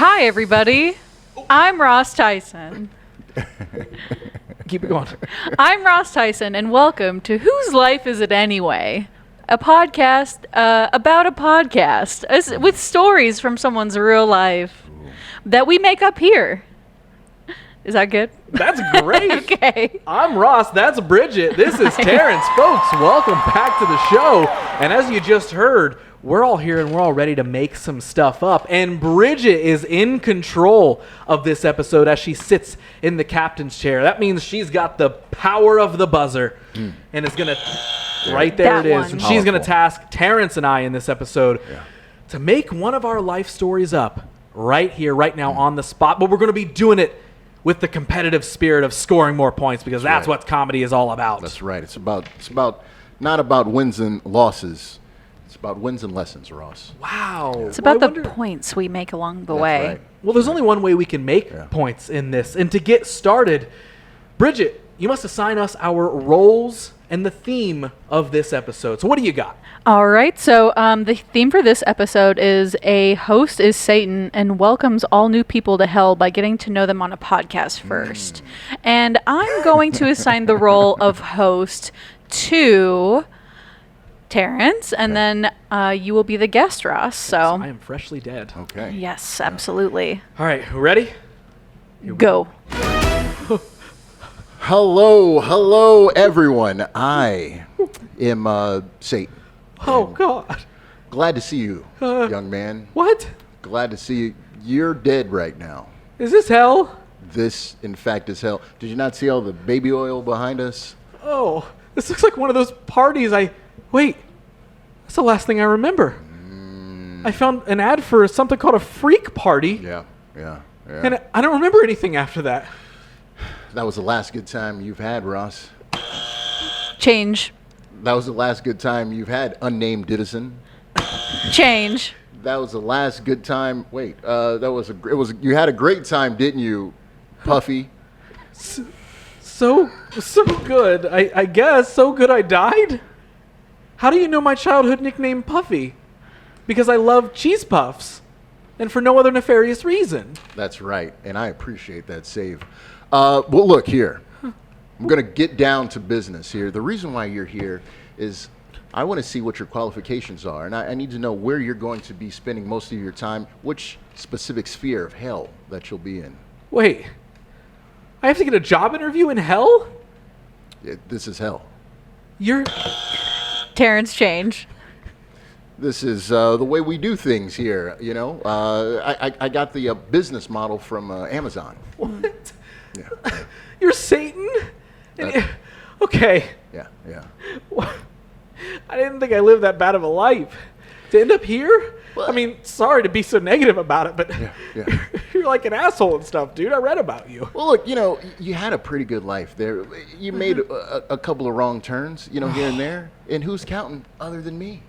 Hi, everybody. I'm Ross Tyson. Keep it going. I'm Ross Tyson, and welcome to Whose Life Is It Anyway? A podcast about a podcast with stories from someone's real life that we make up here. Is that good? That's great. Okay. I'm Ross. That's Bridget. This is Terrance. Folks, welcome back to the show. And as you just heard, we're all here and we're all ready to make some stuff up. And Bridget is in control of this episode as she sits in the captain's chair. That means she's got the power of the buzzer. And it's going to... Right there That it is. one. And she's going to task Terrance and I in this episode to make one of our life stories up right here, right now on the spot. But we're going to be doing it with the competitive spirit of scoring more points because that's what comedy is all about. That's right. It's about not about wins and losses. It's about wins and lessons, Ross. Wow. It's about the points we make along the way. Right. Well, there's only one way we can make points in this. And to get started, Bridget, you must assign us our roles and the theme of this episode. So what do you got? All right, so the theme for this episode is a host is Satan and welcomes all new people to hell by getting to know them on a podcast first. And I'm going to assign the role of host to Terrance, and then you will be the guest, Ross. So I am freshly dead. Okay. yes, absolutely. All right, ready? Go. Hello, everyone. I am Satan. Oh, God. Glad to see you, young man. What? Glad to see you. You're dead right now. Is this hell? This, in fact, is hell. Did you not see all the baby oil behind us? Oh, this looks like one of those parties Wait, that's the last thing I remember. I found an ad for something called a freak party. Yeah. And I don't remember anything after that. That was the last good time you've had, Ross. Change. That was the last good time you've had, unnamed Didison. Change. That was the last good time. Wait, you had a great time, didn't you, Puffy? So good. I guess so good I died. How do you know my childhood nickname Puffy? Because I love cheese puffs, and for no other nefarious reason. That's right, and I appreciate that save. Well, look here. I'm going to get down to business here. The reason why you're here is I want to see what your qualifications are, and I need to know where you're going to be spending most of your time, which specific sphere of hell that you'll be in. Wait, I have to get a job interview in hell? This is hell. You're... Terrance, change. This is the way we do things here, you know. I got the business model from Amazon. What? Yeah. You're Satan? Okay. Yeah. I didn't think I lived that bad of a life. To end up here? Well, I mean, sorry to be so negative about it, but Yeah. you're like an asshole and stuff, dude. I read about you. Well, look, you know, you had a pretty good life there. You made a couple of wrong turns, you know, here and there. And who's counting other than me?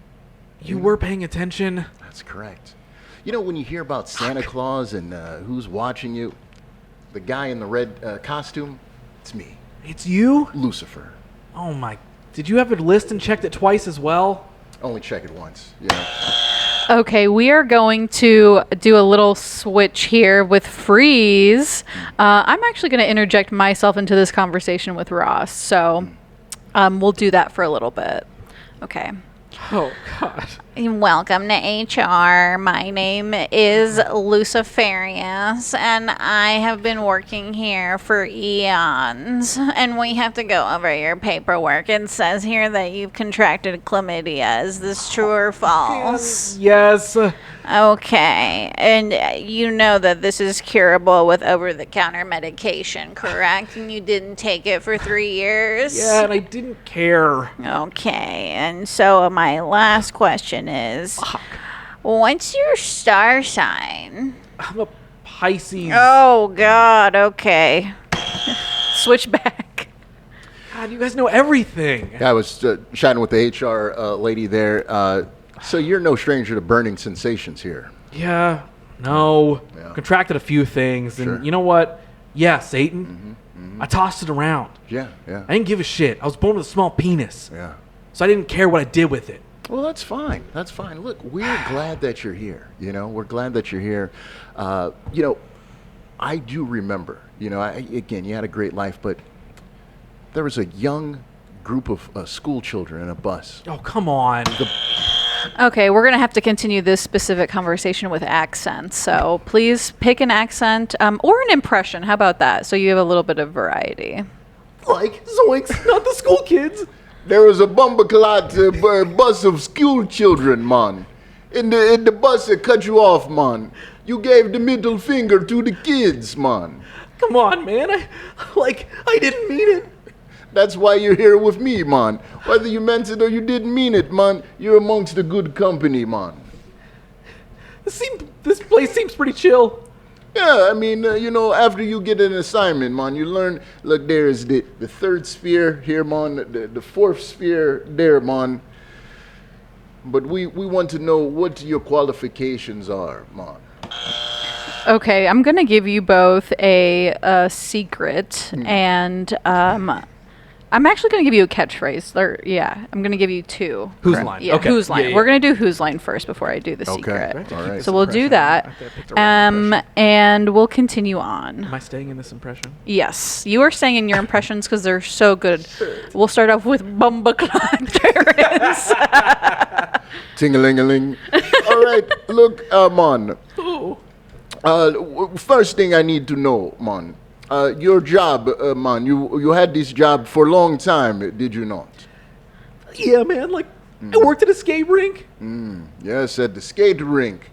You were paying attention. That's correct. You know, when you hear about Santa Claus and who's watching you, the guy in the red costume, it's me, It's you? Lucifer. Oh my. Did you have a list and checked it twice as well? Only check it once, you know. Okay, we are going to do a little switch here with Freeze. I'm actually going to interject myself into this conversation with Ross, so we'll do that for a little bit. Okay. Oh, God. Welcome to HR. My name is Luciferius, and I have been working here for eons. And we have to go over your paperwork. It says here that you've contracted chlamydia. Is this true or false? Yes. Okay. And you know that this is curable with over-the-counter medication, correct? And you didn't take it for 3 years? Yeah, and I didn't care. Okay, and so my last question is, what's your star sign? I'm a Pisces. Oh, God, okay. Switch back. God, you guys know everything. I was chatting with the HR lady there. So you're no stranger to burning sensations here. Yeah. No. Yeah. Contracted a few things. And Sure. you know what? Yeah, Satan. I tossed it around. Yeah. I didn't give a shit. I was born with a small penis. Yeah. So I didn't care what I did with it. Well, that's fine. That's fine. Look, we're glad that you're here. You know, we're glad that you're here. You know, I do remember, you know, again, you had a great life, but there was a young group of school children in a bus. Oh, come on. Okay, we're going to have to continue this specific conversation with accents. So please pick an accent or an impression. How about that? So you have a little bit of variety. Like, zoinks, not the school kids. There was a bumbleclot bus of school children, man. In the bus that cut you off, man. You gave the middle finger to the kids, man. Come on, man. I didn't mean it. That's why you're here with me, man. Whether you meant it or you didn't mean it, man, you're amongst the good company, man. This place seems pretty chill. Yeah, I mean, you know, after you get an assignment, man, you learn, look, there is the third sphere here, man, the fourth sphere there, man. But we want to know what your qualifications are, man. Okay, I'm going to give you both a secret, and I'm actually going to give you a catchphrase. I'm going to give you two. Whose line? Yeah, Okay. whose line. Yeah, yeah. We're going to do whose line first before I do the Okay. secret. All right. So we'll do that, and we'll continue on. Am I staying in this impression? Yes, you are saying in your impressions because they're so good. We'll start off with Bumbaclot Terrance. Ting-a-ling-a-ling. All right, look, man. Oh. First thing I need to know, man. Your job, man. You had this job for a long time, did you not? Yeah, man. I worked at a skate rink. Yes, at the skate rink.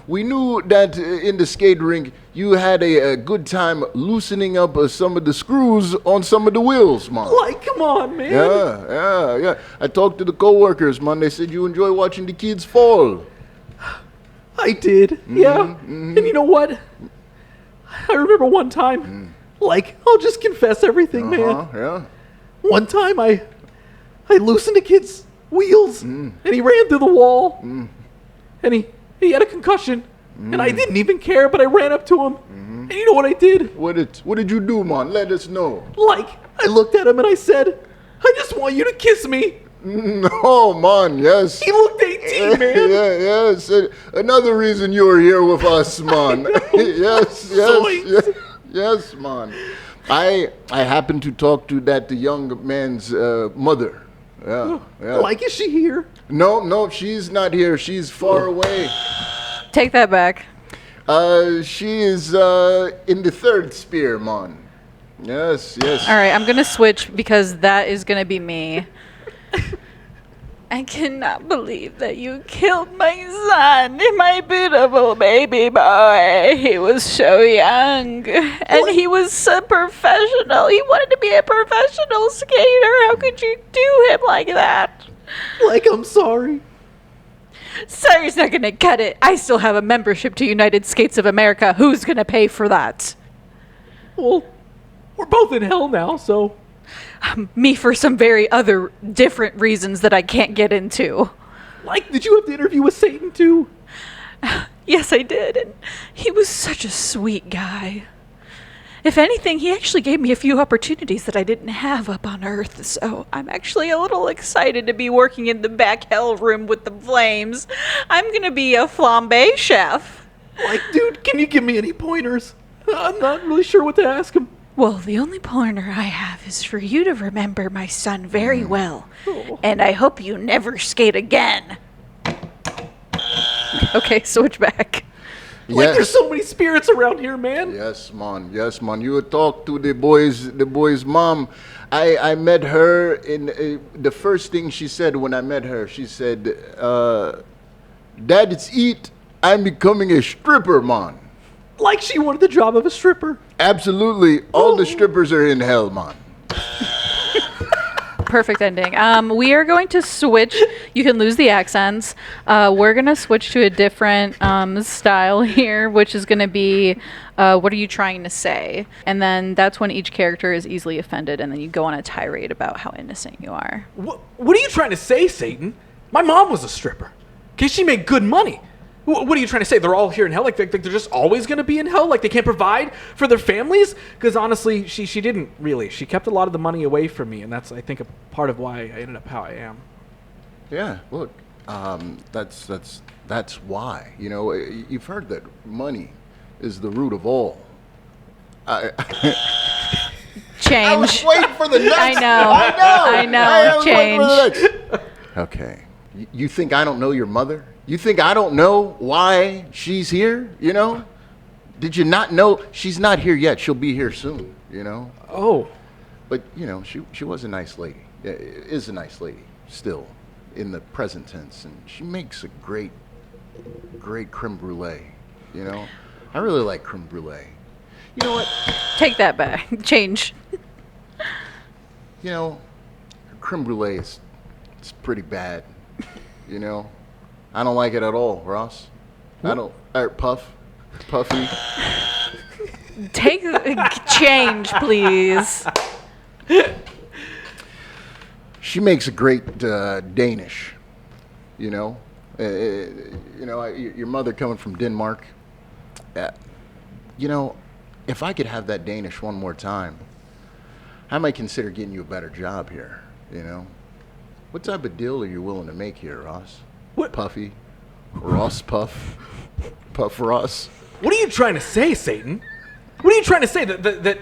We knew that in the skate rink you had a good time loosening up some of the screws on some of the wheels, man. Come on, man. Yeah. I talked to the coworkers, man. They said you enjoy watching the kids fall. I did. Yeah. And you know what? I remember one time, I'll just confess everything, man. Yeah. One time I loosened a kid's wheels, and he ran through the wall, and he had a concussion, and I didn't even care, but I ran up to him, and you know what I did? What did you do, man? Let us know. I looked at him and I said, I just want you to kiss me. No, man, yes. He looked 18, man. Yes. Another reason you're here with us, man. Yes, man. I happened to talk to the young man's mother. Yeah. Is she here? No, she's not here. She's far away. Take that back. She is in the third sphere, man. Yes. All right, I'm going to switch because that is going to be me. I cannot believe that you killed my son, my beautiful baby boy. He was so young, and he was a professional. He wanted to be a professional skater. How could you do him like that? I'm sorry. Sorry's not going to cut it. I still have a membership to United Skates of America. Who's going to pay for that? Well, we're both in hell now, so... Me for some very other different reasons that I can't get into. Did you have to interview with Satan too? Yes, I did, and he was such a sweet guy. If anything, he actually gave me a few opportunities that I didn't have up on Earth, so I'm actually a little excited to be working in the back hell room with the flames. I'm gonna be a flambe chef. Dude, can you give me any pointers? I'm not really sure what to ask him. Well, the only pointer I have is for you to remember my son very well. And I hope you never skate again. Okay, switch back. There's so many spirits around here, man. Yes, man. You would talk to the boy's mom. I met her in the first thing she said when I met her. She said, Dad, it's eat. I'm becoming a stripper, man. She wanted the job of a stripper. Absolutely. All the strippers are in hell, man. Perfect ending. We are going to switch. You can lose the accents. We're going to switch to a different style here, which is going to be, what are you trying to say? And then that's when each character is easily offended, and then you go on a tirade about how innocent you are. What are you trying to say, Satan? My mom was a stripper. Okay, she made good money. What are you trying to say? They're all here in hell? They're just always going to be in hell? They can't provide for their families? Because honestly, she didn't really. She kept a lot of the money away from me, and that's, I think, a part of why I ended up how I am. Yeah, look, that's why. You know, you've heard that money is the root of all. I was Change. waiting for the next. I know. I was waiting Change. for the next. Okay, you think I don't know your mother? You think I don't know why she's here? You know, did you not know she's not here yet? She'll be here soon. You know. Oh. But you know, she was a nice lady. Yeah, is a nice lady still, in the present tense, and she makes a great creme brulee. You know, I really like creme brulee. You know what? Take that back. Change. You know, creme brulee it's pretty bad. You know, I don't like it at all, Ross. I don't. Puffy. Take change, please. She makes a great Danish. You know, your mother coming from Denmark. You know, if I could have that Danish one more time, I might consider getting you a better job here. You know, what type of deal are you willing to make here, Ross? What? Puffy, Ross, Puff Ross. What are you trying to say, Satan? What are you trying to say? That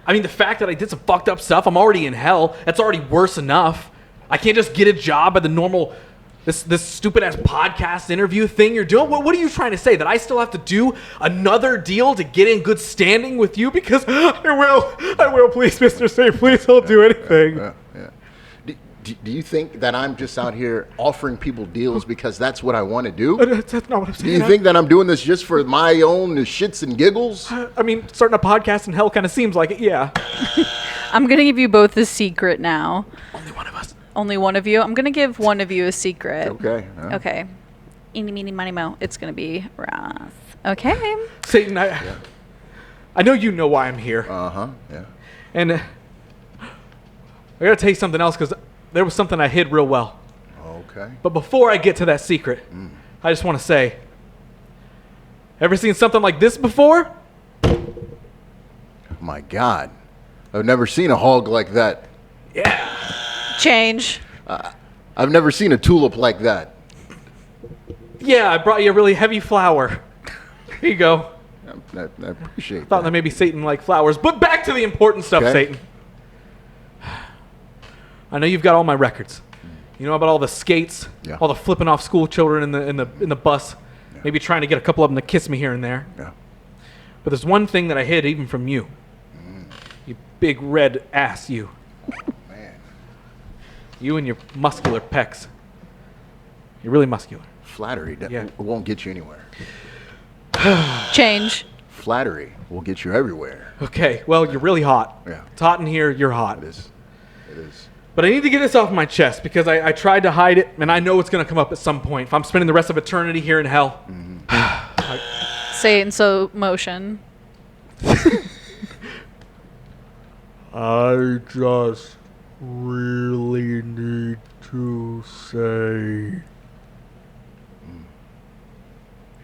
I mean, the fact that I did some fucked up stuff, I'm already in hell. That's already worse enough. I can't just get a job at the normal, this stupid ass podcast interview thing you're doing. What are you trying to say? That I still have to do another deal to get in good standing with you? Because I will, please, Mr. Satan, please, I'll do anything. Yeah. Do you think that I'm just out here offering people deals because that's what I want to do? That's not what I'm saying. Do you think that I'm doing this just for my own shits and giggles? I mean, starting a podcast in hell kind of seems like it, yeah. I'm going to give you both a secret now. Only one of us. Only one of you? I'm going to give one of you a secret. Okay. Okay. Eeny, meeny, miny, mo. It's going to be Ross. Okay. Satan, I know you know why I'm here. Yeah. And I got to tell you something else because there was something I hid real well. Okay. But before I get to that secret, I just want to say, ever seen something like this before? My God. I've never seen a hog like that. Yeah. Change. I've never seen a tulip like that. Yeah, I brought you a really heavy flower. Here you go. I appreciate Thought that maybe Satan liked flowers. But back to the important stuff, Okay. Satan. I know you've got all my records. You know about all the skates, Yeah. all the flipping off school children in the bus, maybe trying to get a couple of them to kiss me here and there. Yeah. But there's one thing that I hid even from you. You big red ass, you. Man. You and your muscular pecs. You're really muscular. Flattery Yeah. won't get you anywhere. Change. Flattery will get you everywhere. Okay, well, you're really hot. Yeah. It's hot in here, you're hot. It is. It is. But I need to get this off my chest because I tried to hide it, and I know it's going to come up at some point. If I'm spending the rest of eternity here in hell. Say it in slow motion. I just really need to say,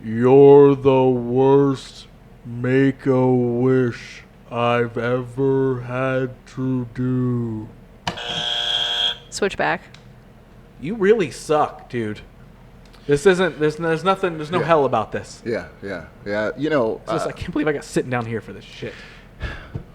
you're the worst Make-A-Wish I've ever had to do. Switch back. You really suck, dude. This isn't. There's nothing. There's no Yeah. hell about this. Yeah. You know, It's just, I can't believe I got sitting down here for this shit.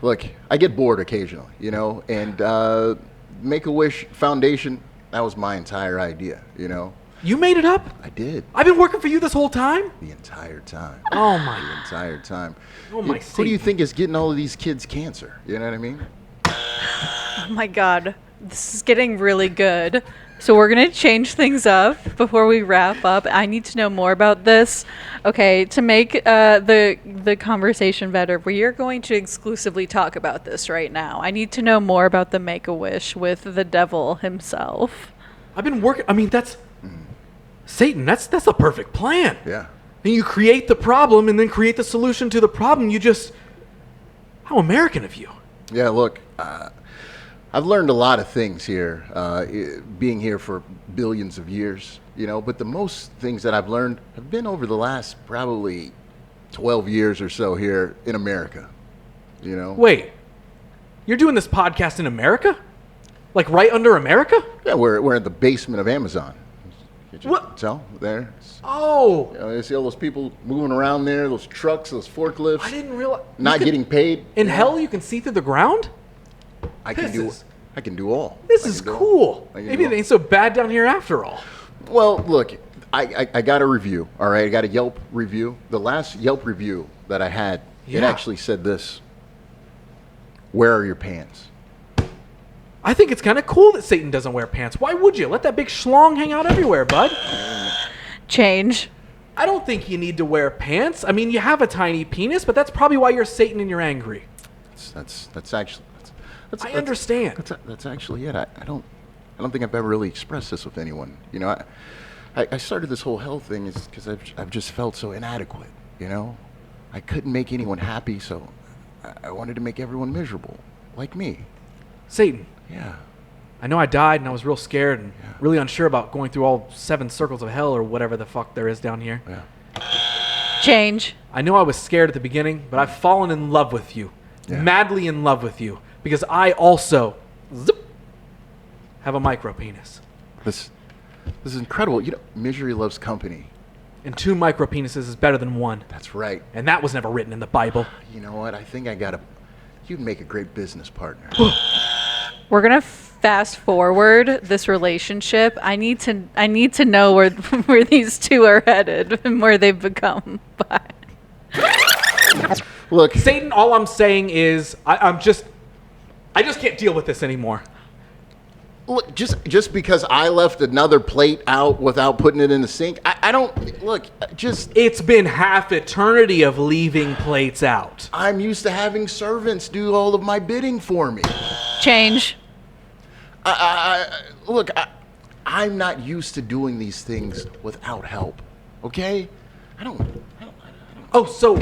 look, I get bored occasionally, you know, and Make-A-Wish Foundation, that was my entire idea, you know. You made it up? I did. I've been working for you this whole time? The entire time. Oh my. The entire time. Oh my. Who do you think is getting all of these kids cancer? You know what I mean? Oh my God. This is getting really good. So we're going to change things up before we wrap up. I need to know more about this. Okay, to make the conversation better, we are going to exclusively talk about this right now. I need to know more about the Make-A-Wish with the devil himself. I've been working. I mean, that's Satan. That's the perfect plan. Yeah. And you create the problem and then create the solution to the problem. You just, how American of you. Yeah, look, I've learned a lot of things here, being here for billions of years, you know, but the most things that I've learned have been over the last probably 12 years or so here in America, you know. Wait, you're doing this podcast in America? Like right under America? Yeah, we're in the basement of Amazon, Can't you What? tell? There. Oh, You know, you see all those people moving around there, those trucks, those forklifts, I didn't realize. not getting paid. In hell, you can see through the ground? I can do all. This I is can do all. cool. I can Maybe do it ain't so bad down here after all. all. Well, look, I got a review, all right? I got a Yelp review. The last Yelp review that I had, it Yeah. actually said this. Where are your pants? I think it's kind of cool that Satan doesn't wear pants. Why would you? Let that big schlong hang out everywhere, bud. Change. I don't think you need to wear pants. I mean, you have a tiny penis, but that's probably why you're Satan and you're angry. That's actually... I understand. That's actually it. I don't think I've ever really expressed this with anyone. You know, I started this whole hell thing is because I've just felt so inadequate. You know, I couldn't make anyone happy, so I wanted to make everyone miserable, like me. Satan, Yeah. I know I died and I was real scared and really unsure about going through all 7 circles of hell or whatever the fuck there is down here. Yeah. Change. I know I was scared at the beginning, but I've fallen in love with you. Yeah. Madly in love with you. Because I also have a micro penis. This is incredible. You know, misery loves company. And 2 micro penises is better than 1. That's right. And that was never written in the Bible. You know what? I think you'd make a great business partner. We're gonna fast forward this relationship. I need to know where these two are headed and where they've become. But Look, Satan, all I'm saying is I just can't deal with this anymore. look, just because I left another plate out without putting it in the sink, I don't look. Just It's been half eternity of leaving plates out. I'm used to having servants do all of my bidding for me. change. Look, I'm not used to doing these things without help. Okay? I don't. Oh, so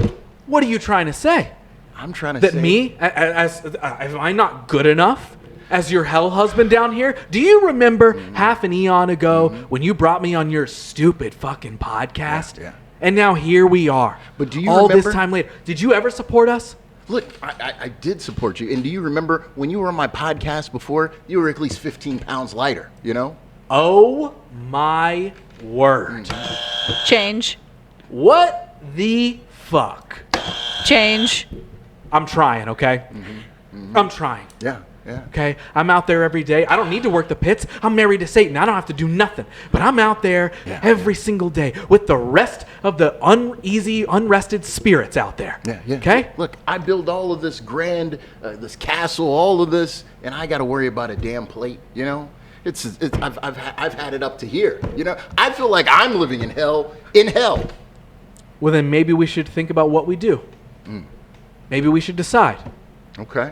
what are you trying to say? I'm trying to That say me, am I not good enough as your hell husband down here? Do you remember half an eon ago when you brought me on your stupid fucking podcast? Yeah. And now here we are. But do you all remember- this time later? Did you ever support us? Look, I did support you. And do you remember when you were on my podcast before, you were at least 15 pounds lighter, you know? Oh my word. Change. What the fuck? Change. I'm trying, okay? I'm trying. Yeah, yeah. Okay, I'm out there every day. I don't need to work the pits. I'm married to Satan. I don't have to do nothing. But I'm out there every single day with the rest of the uneasy, unrested spirits out there. Yeah. Okay? Look, I build all of this grand, this castle, all of this, and I got to worry about a damn plate. You know, I've had it up to here. You know, I feel like I'm living in hell. In hell. Well, then maybe we should think about what we do. Maybe we should decide. Okay.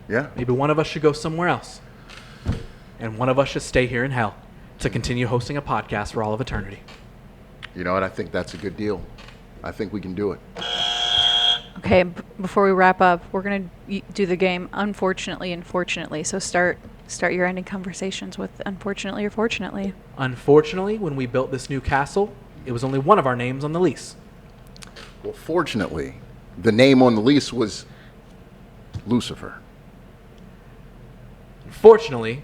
Yeah. Maybe one of us should go somewhere else. And one of us should stay here in hell to continue hosting a podcast for all of eternity. You know what? I think that's a good deal. I think we can do it. Okay, before we wrap up, we're gonna do the game. Unfortunately and fortunately. So start your ending conversations with unfortunately or fortunately. Unfortunately, when we built this new castle, it was only one of our names on the lease. Well, fortunately, the name on the lease was Lucifer. Fortunately,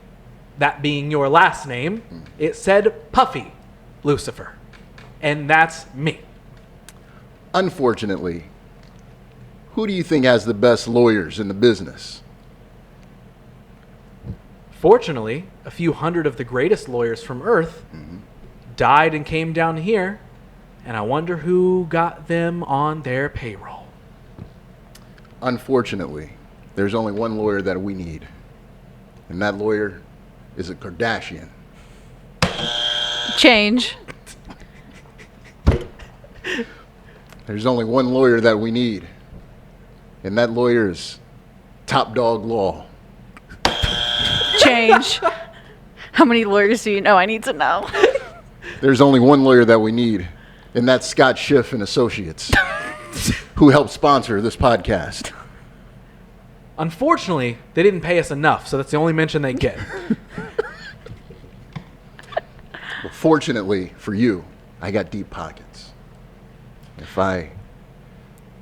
that being your last name, it said Puffy Lucifer. And that's me. Unfortunately, who do you think has the best lawyers in the business? Fortunately, a few hundred of the greatest lawyers from Earth died and came down here, and I wonder who got them on their payroll. Unfortunately, there's only one lawyer that we need, and that lawyer is a Kardashian. Change. There's only one lawyer that we need, and that lawyer is Top Dog Law. Change. How many lawyers do you know? I need to know. There's only one lawyer that we need, and that's Scott Schiff and Associates, who helped sponsor this podcast. Unfortunately, they didn't pay us enough, so that's the only mention they get. Well, fortunately for you, I got deep pockets.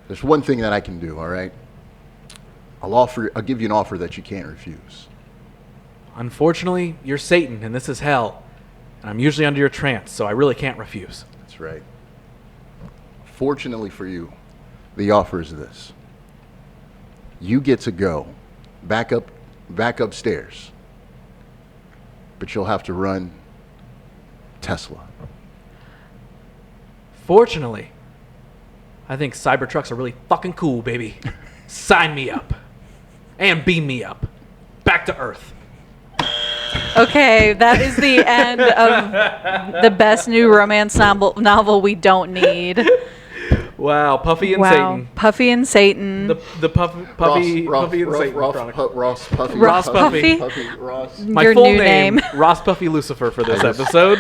There's one thing that I can do, all right? I'll give you an offer that you can't refuse. Unfortunately, you're Satan, and this is hell. And I'm usually under your trance, so I really can't refuse. That's right. Fortunately for you, the offer is this. You get to go back upstairs, but you'll have to run Tesla. Fortunately, I think Cybertrucks are really fucking cool, baby. Sign me up. And beam me up. Back to Earth. Okay, that is the end of the best new romance novel we don't need. Wow, Puffy and Satan. Puffy and Satan. The Puffy and Satan Chronicle. Ross Puffy. Ross Puffy. Ross. My Your full new name, Ross Puffy Lucifer for this episode.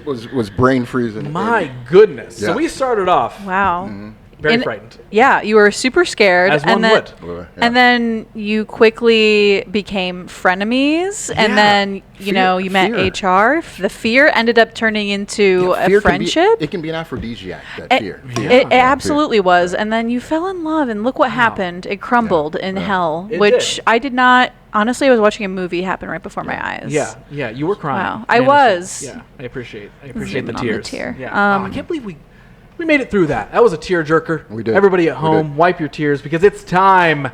Was brain freezing. My goodness. Yeah. So we started off Wow. very frightened. Yeah, you were super scared. As one would. Yeah. And then you quickly became frenemies, and Yeah. then you met HR. The fear ended up turning into Fear a friendship. It can be an aphrodisiac, that fear. It absolutely was. And then you fell in love, and look what happened. It crumbled in hell, It which did. I did not. Honestly, I was watching a movie happen right before my eyes. Yeah, you were crying. Wow. I was. Yeah, I appreciate the Zooming on the tears. tear. Yeah. I can't believe we made it through that. That was a tear jerker. We did. Everybody at We home, did. wipe your tears because it's time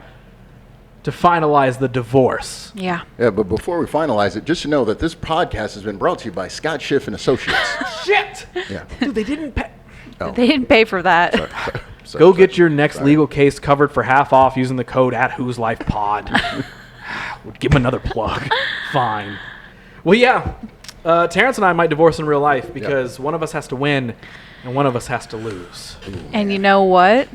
to finalize the divorce. Yeah. Yeah, but before we finalize it, just to know that this podcast has been brought to you by Scott Schiff and Associates. Shit! Yeah. Dude, they didn't pay. Oh, They didn't pay for that. sorry, Go get your next legal case covered for half off using the code @Who'sLifePod. Give them another plug. Fine. Well, yeah. Terrance and I might divorce in real life because one of us has to win and one of us has to lose. And you know what?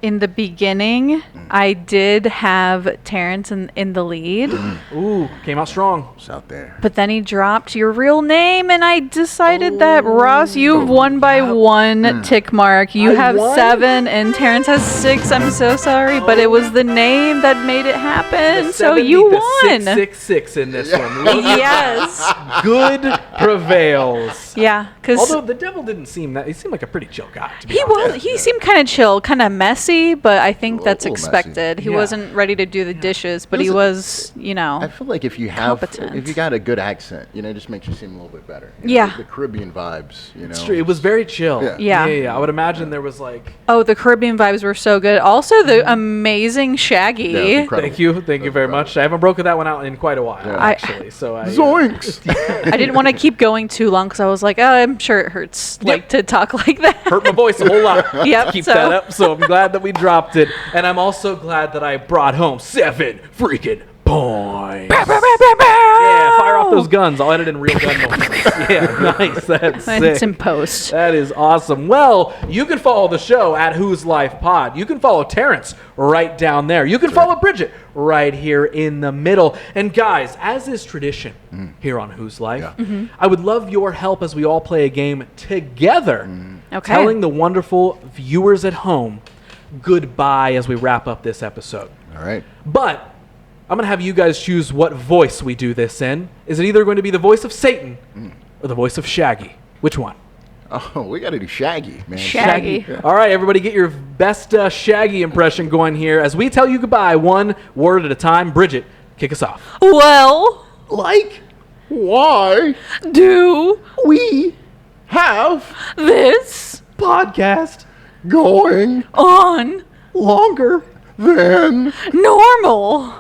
In the beginning, I did have Terrance in the lead, Ooh, came out strong. It's out there. but then he dropped your real name, and I decided that, Ross, you've won by one tick mark. You I have won? 7, and Terrance has 6. I'm so sorry, but it was the name that made it happen, so you won. 666 in this one. Look, Yes. good prevails. Yeah, because Although the devil didn't seem that. He seemed like a pretty chill guy. To be he honest. he seemed kind of chill, kind of messy, but I think that's little messy. expected. He Yeah. wasn't ready to do the dishes, but he was, I feel like if you Competent. got a good accent, it just makes you seem a little bit better. Yeah. The Caribbean vibes, It's true. It was very chill. Yeah. Yeah. I would imagine there was like. Oh, the Caribbean vibes were so good. Also, the amazing Shaggy. Yeah, it was incredible. Thank you very much. I haven't broken that one out in quite a while, Yeah. actually. So I. Zoinks! I didn't want to keep going too long because I was like, oh, I'm sure it hurts to talk like that. Hurt my voice a whole lot. Yep, Keep so- that up. So I'm glad that we dropped it, and I'm also glad that I brought home 7 freaking points. Yeah, fire off those guns. I'll edit in real gun noises. Yeah, nice. That's And it's sick. in post. That is awesome. Well, you can follow the show at Who's Life Pod. You can follow Terrance right down there. You can follow Bridget right here in the middle. And guys, as is tradition here on Who's Life, I would love your help as we all play a game together, Okay. telling the wonderful viewers at home goodbye as we wrap up this episode. All right. But I'm going to have you guys choose what voice we do this in. Is it either going to be the voice of Satan or the voice of Shaggy? Which one? Oh, we got to do Shaggy, man. Shaggy. Yeah. All right, everybody, get your best Shaggy impression going here as we tell you goodbye one word at a time. Bridget, kick us off. Well, Like, why do we have this Podcast. going on longer than, normal.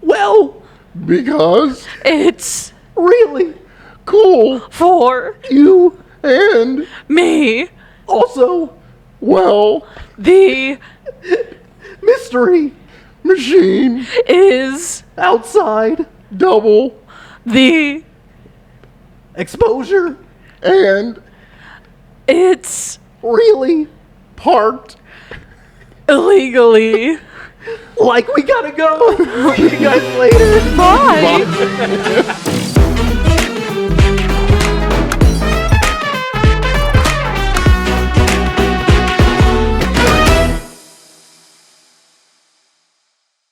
Well, because It's really. cool for you and me, Also, well the mystery machine is outside double the exposure and it's really parked. illegally. like we gotta go. See you guys later. Bye.